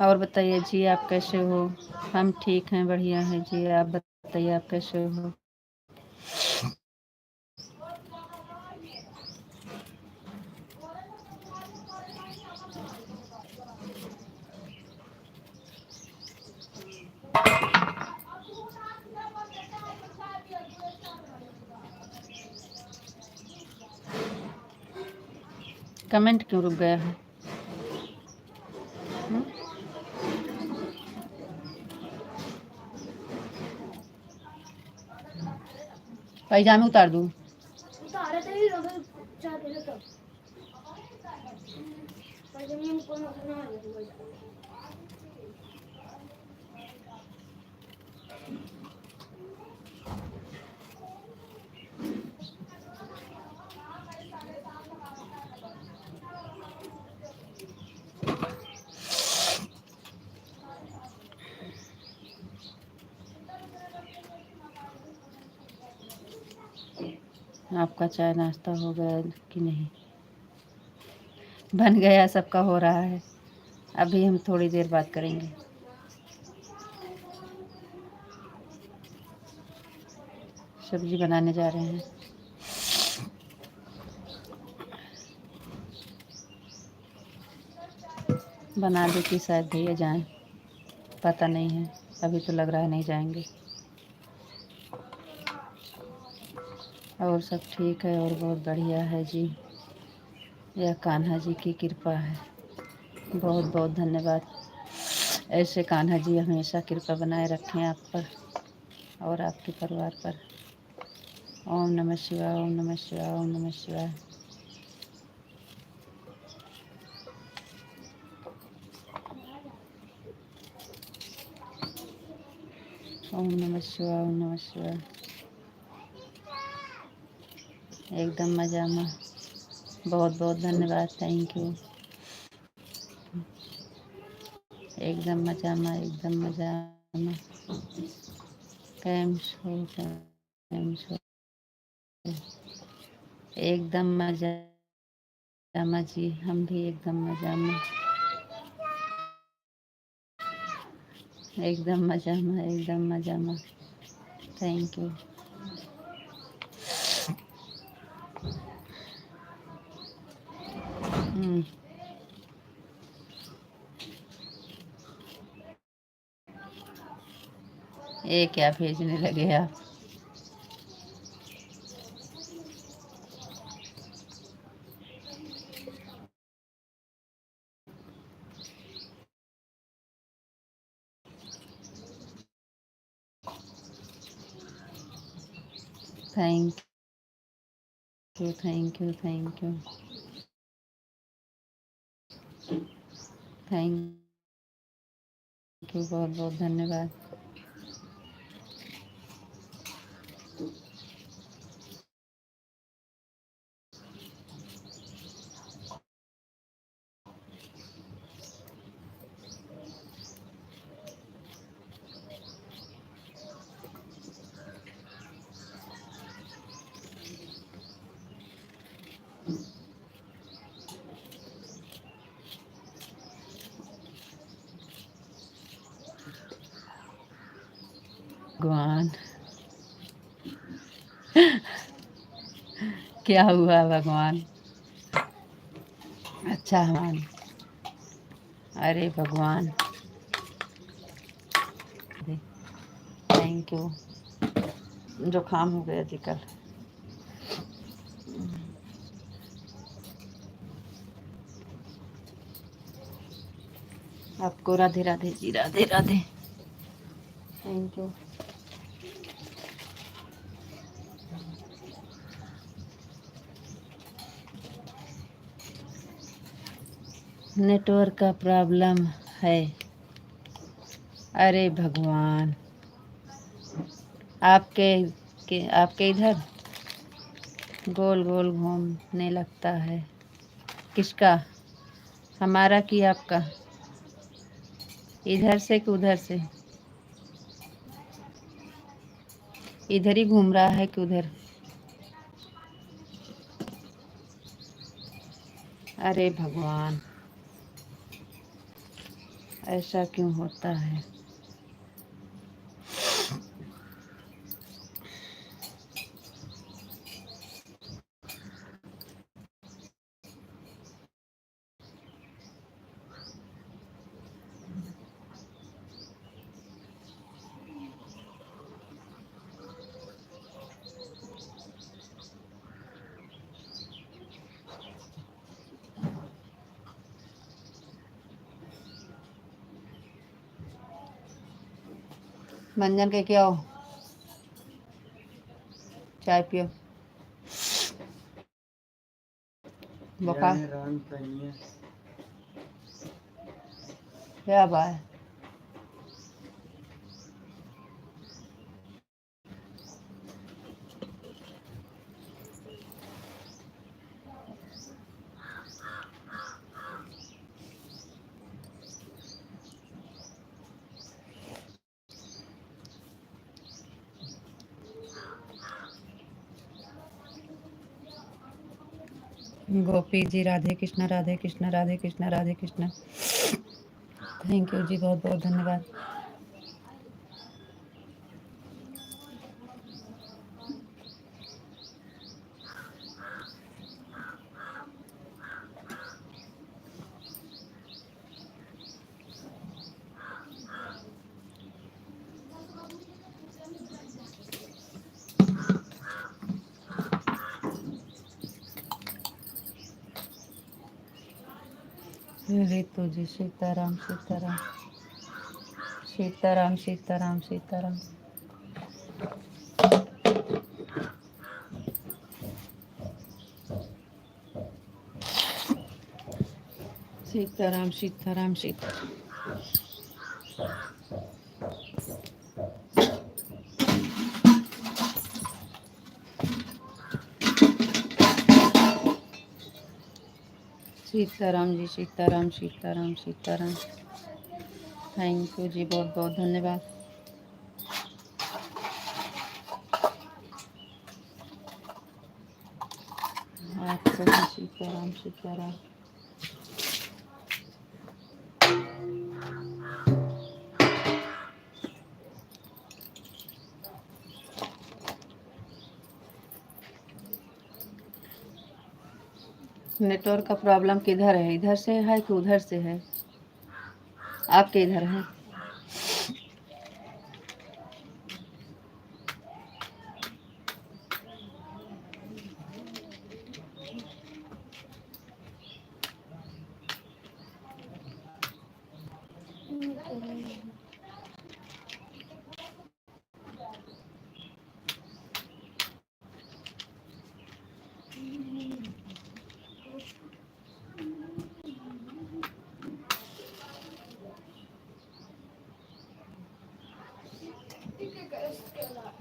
और बताइए जी आप कैसे हो? हम ठीक हैं, बढ़िया हैं जी। आप बताइए आप कैसे हो? कमेंट क्यों रुक गया है? पैजामे उतार दूँ? आपका चाय नाश्ता हो गया कि नहीं? बन गया, सबका हो रहा है। अभी हम थोड़ी देर बात करेंगे। सब्जी बनाने जा रहे हैं। बना दे कि शायद भैया जाएं, पता नहीं है। अभी तो लग रहा है नहीं जाएंगे। और सब ठीक है और बहुत बढ़िया है जी। यह कान्हा जी की कृपा है। बहुत बहुत धन्यवाद। ऐसे कान्हा जी हमेशा कृपा बनाए रखें आप पर और आपके परिवार पर। ओम नमः शिवाय, ओम नमः शिवाय, ओम नमः शिवाय। ओम नमः शिवाय, ओम नमः शिवाय। एकदम मजा में। बहुत बहुत धन्यवाद, थैंक यू। एकदम मजा में, एकदम मजा में। कैम शो एकदम मजा में जी। हम भी एकदम मजा में, एकदम मजा में, एकदम मजा में। Thank you. ये क्या भेजने लगे आप? Thank you, thank you, thank you, thank you. बहुत बहुत धन्यवाद। भगवान क्या हुआ भगवान? अच्छा भगवान, अरे भगवान, थैंक कि वो जुकाम हो गया जी कल। आपको Radhe Radhe ji, Radhe Radhe. Thank you. Network का प्रॉब्लम है। अरे भगवान, आपके इधर गोल गोल घूमने लगता है। किसका? हमारा कि आपका? इधर से कि उधर से? इधर ही घूम रहा है कि उधर? अरे भगवान, ऐसा क्यों होता है? मंजन के क्या हो, चाय पियो। बुखार क्या बात है? गोपी जी, राधे कृष्णा, राधे कृष्णा, राधे कृष्णा, राधे कृष्णा। थैंक यू जी, बहुत बहुत धन्यवाद। रितु जी, सीताराम सीताराम, सीताराम सीताराम सीताराम। सीताराम सीताराम सीताराम। सीताराम जी, सीताराम सीताराम सीताराम। थैंक यू जी, बहुत बहुत धन्यवाद। आपको भी सीताराम सीताराम। नेटवर्क का प्रॉब्लम किधर है? इधर से है कि उधर से है? आपके इधर है?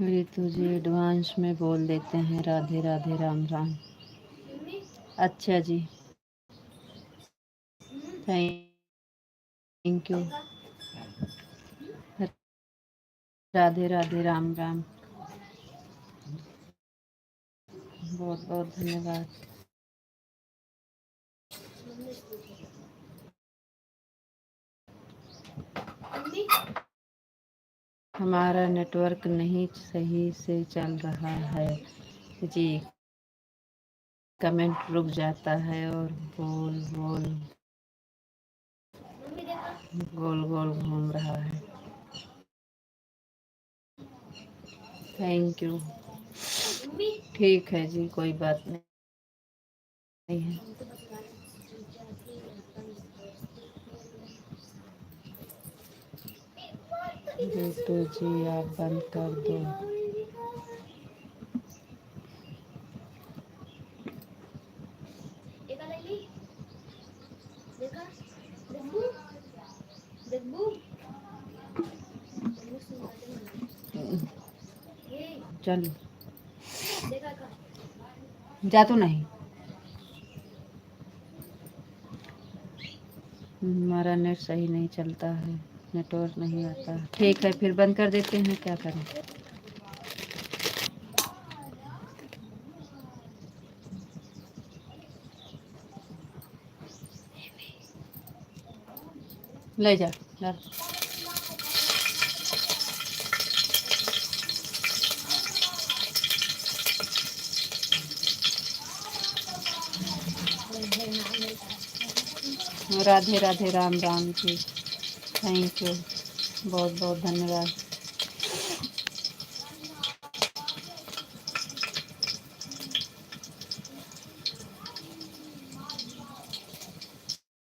रितु जी एडवांस में बोल देते हैं राधे राधे, राम राम। अच्छा जी, थैंक यू। राधे राधे, राम राम। बहुत बहुत धन्यवाद। हमारा नेटवर्क नहीं सही से चल रहा है जी, कमेंट रुक जाता है और बोल बोल गोल गोल घूम रहा है। Thank you. ठीक है जी, कोई बात नहीं है। बेटू जी आप बंद कर दो। चल जा तो नहीं, हमारा नेट सही नहीं चलता है, नेटवर्क नहीं आता। ठीक है फिर बंद कर देते हैं, क्या करें। ले जा ला। राधे राधे, राम राम जी। थैंक यू, बहुत बहुत धन्यवाद।